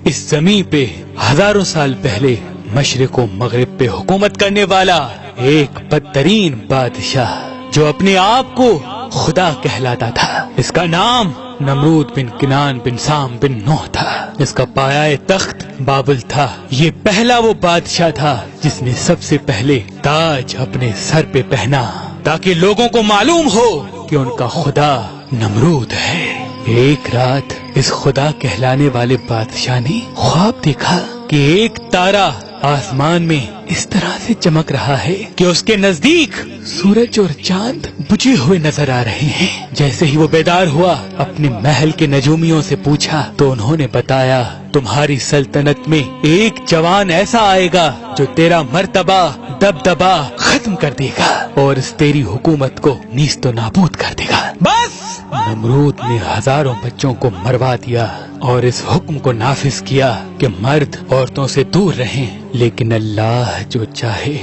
اس زمین پہ ہزاروں سال پہلے مشرق و مغرب پہ حکومت کرنے والا ایک بدترین بادشاہ جو اپنے آپ کو خدا کہلاتا تھا، اس کا نام نمرود بن کنان بن سام بن نوح تھا، اس کا پایہ تخت بابل تھا۔ یہ پہلا وہ بادشاہ تھا جس نے سب سے پہلے تاج اپنے سر پہ پہنا تاکہ لوگوں کو معلوم ہو کہ ان کا خدا نمرود ہے۔ ایک رات اس خدا کہلانے والے بادشاہ نے خواب دیکھا کہ ایک تارا آسمان میں اس طرح سے چمک رہا ہے کہ اس کے نزدیک سورج اور چاند بجھے ہوئے نظر آ رہے ہیں۔ جیسے ہی وہ بیدار ہوا، اپنے محل کے نجومیوں سے پوچھا تو انہوں نے بتایا، تمہاری سلطنت میں ایک جوان ایسا آئے گا جو تیرا مرتبہ دبدبا ختم کر دے گا اور اس تیری حکومت کو نیست و نابود کر دے گا۔ بس نمرود نے ہزاروں بچوں کو مروا دیا اور اس حکم کو نافذ کیا کہ مرد عورتوں سے دور رہیں، لیکن اللہ جو چاہے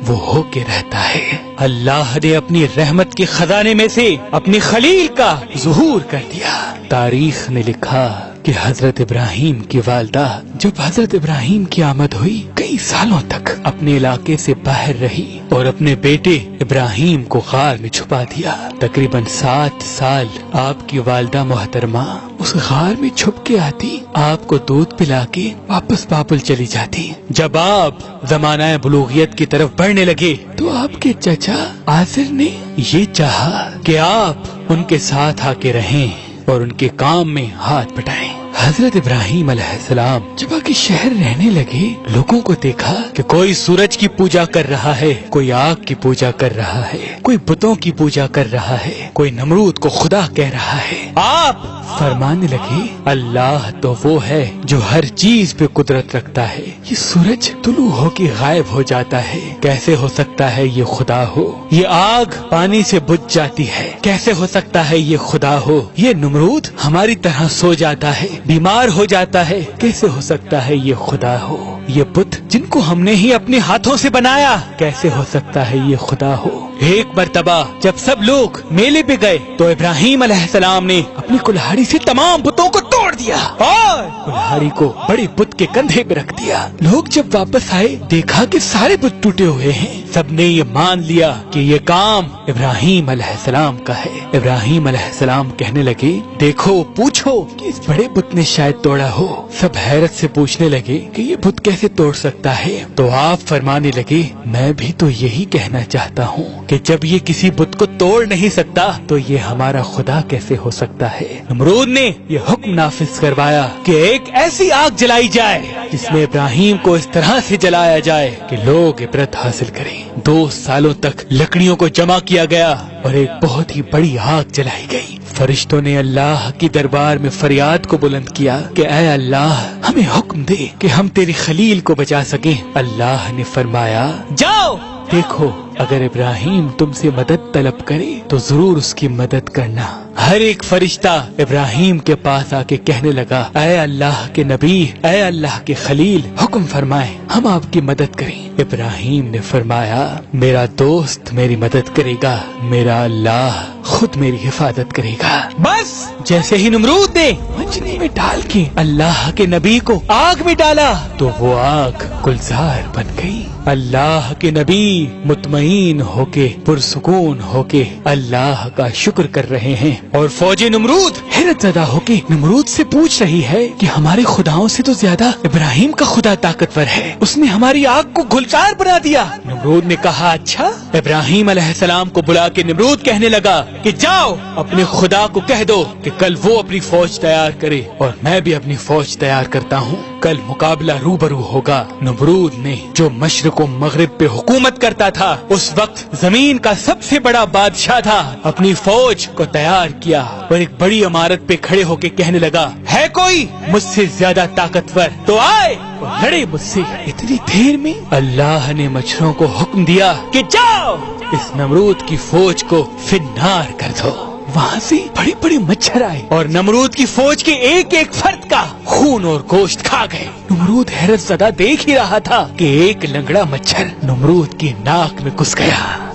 وہ ہو کے رہتا ہے۔ اللہ نے اپنی رحمت کے خزانے میں سے اپنی خلیل کا ظہور کر دیا۔ تاریخ نے لکھا کہ حضرت ابراہیم کی والدہ جب حضرت ابراہیم کی آمد ہوئی، کئی سالوں تک اپنے علاقے سے باہر رہی اور اپنے بیٹے ابراہیم کو غار میں چھپا دیا۔ تقریباً 7 سال آپ کی والدہ محترمہ اس غار میں چھپ کے آتی، آپ کو دودھ پلا کے واپس بابل چلی جاتی۔ جب آپ زمانہ بلوغیت کی طرف بڑھنے لگے تو آپ کے چچا آزر نے یہ چاہا کہ آپ ان کے ساتھ آ کے رہیں اور ان کے کام میں ہاتھ بٹائیں۔ حضرت ابراہیم علیہ السلام جب آگے شہر رہنے لگے، لوگوں کو دیکھا کہ کوئی سورج کی پوجا کر رہا ہے، کوئی آگ کی پوجا کر رہا ہے، کوئی بتوں کی پوجا کر رہا ہے، کوئی نمرود کو خدا کہہ رہا ہے۔ آپ فرمانے لگے، اللہ تو وہ ہے جو ہر چیز پہ قدرت رکھتا ہے، یہ سورج طلوع ہو کے غائب ہو جاتا ہے، کیسے ہو سکتا ہے یہ خدا ہو؟ یہ آگ پانی سے بجھ جاتی ہے، کیسے ہو سکتا ہے یہ خدا ہو؟ یہ نمرود ہماری طرح سو جاتا ہے، بیمار ہو جاتا ہے، کیسے ہو سکتا ہے یہ خدا ہو؟ یہ بت جن کو ہم نے ہی اپنے ہاتھوں سے بنایا، کیسے ہو سکتا ہے یہ خدا ہو؟ ایک مرتبہ جب سب لوگ میلے پہ گئے تو ابراہیم علیہ السلام نے اپنی کلہاڑی سے تمام بتوں کو توڑ دیا اور کلہاڑی کو بڑے بت کے کندھے پہ رکھ دیا۔ لوگ جب واپس آئے دیکھا کہ سارے بت ٹوٹے ہوئے ہیں۔ سب نے یہ مان لیا کہ یہ کام ابراہیم علیہ السلام کا ہے۔ ابراہیم علیہ السلام کہنے لگے، دیکھو پوچھو کہ اس بڑے بت نے شاید توڑا ہو۔ سب حیرت سے پوچھنے لگے کہ یہ بت کیسے توڑ سکتا ہے؟ تو آپ فرمانے لگے، میں بھی تو یہی کہنا چاہتا ہوں کہ جب یہ کسی بت کو توڑ نہیں سکتا تو یہ ہمارا خدا کیسے ہو سکتا ہے؟ نمرود نے یہ حکم نافذ کروایا کہ ایک ایسی آگ جلائی جائے جس میں ابراہیم کو اس طرح سے جلایا جائے کہ لوگ عبرت حاصل کریں۔ 2 سالوں تک لکڑیوں کو جمع کیا گیا اور ایک بہت ہی بڑی آگ جلائی گئی۔ فرشتوں نے اللہ کی دربار میں فریاد کو بلند کیا کہ اے اللہ، ہمیں حکم دے کہ ہم تیری خلیل کو بچا سکیں۔ اللہ نے فرمایا، جاؤ دیکھو، اگر ابراہیم تم سے مدد طلب کرے تو ضرور اس کی مدد کرنا۔ ہر ایک فرشتہ ابراہیم کے پاس آ کے کہنے لگا، اے اللہ کے نبی، اے اللہ کے خلیل، حکم فرمائیں، ہم آپ کی مدد کریں۔ ابراہیم نے فرمایا، میرا دوست میری مدد کرے گا، میرا اللہ خود میری حفاظت کرے گا۔ بس جیسے ہی نمرود نے مچھلی میں ڈال کے اللہ کے نبی کو آگ میں ڈالا تو وہ آگ گلزار بن گئی۔ اللہ کے نبی مطمئن ہو کے پرسکون ہو کے اللہ کا شکر کر رہے ہیں اور فوج نمرود حیرت زدہ ہو کے نمرود سے پوچھ رہی ہے کہ ہمارے خداؤں سے تو زیادہ ابراہیم کا خدا طاقتور ہے، اس نے ہماری آگ کو گلزار بنا دیا۔ نمرود نے کہا، اچھا؟ ابراہیم علیہ السلام کو بلا کے نمرود کہنے لگا کہ جاؤ اپنے خدا کو کہہ دو کہ کل وہ اپنی فوج تیار کرے اور میں بھی اپنی فوج تیار کرتا ہوں، کل مقابلہ روبرو ہوگا۔ نمرود نے جو مشرق و مغرب پہ حکومت کرتا تھا، اس وقت زمین کا سب سے بڑا بادشاہ تھا، اپنی فوج کو تیار کیا اور ایک بڑی عمارت پہ کھڑے ہو کے کہنے لگا، ہے کوئی مجھ سے زیادہ طاقتور تو آئے اور لڑے مجھ سے۔ اتنی دیر میں اللہ نے مچھروں کو حکم دیا کہ جاؤ اس نمرود کی فوج کو فنار کر دو۔ وہاں سے بڑے بڑے مچھر آئے اور نمرود کی فوج کے ایک ایک فرد کا خون اور گوشت کھا گئے۔ نمرود حیرت زدہ دیکھ ہی رہا تھا کہ ایک لنگڑا مچھر نمرود کی ناک میں گھس گیا۔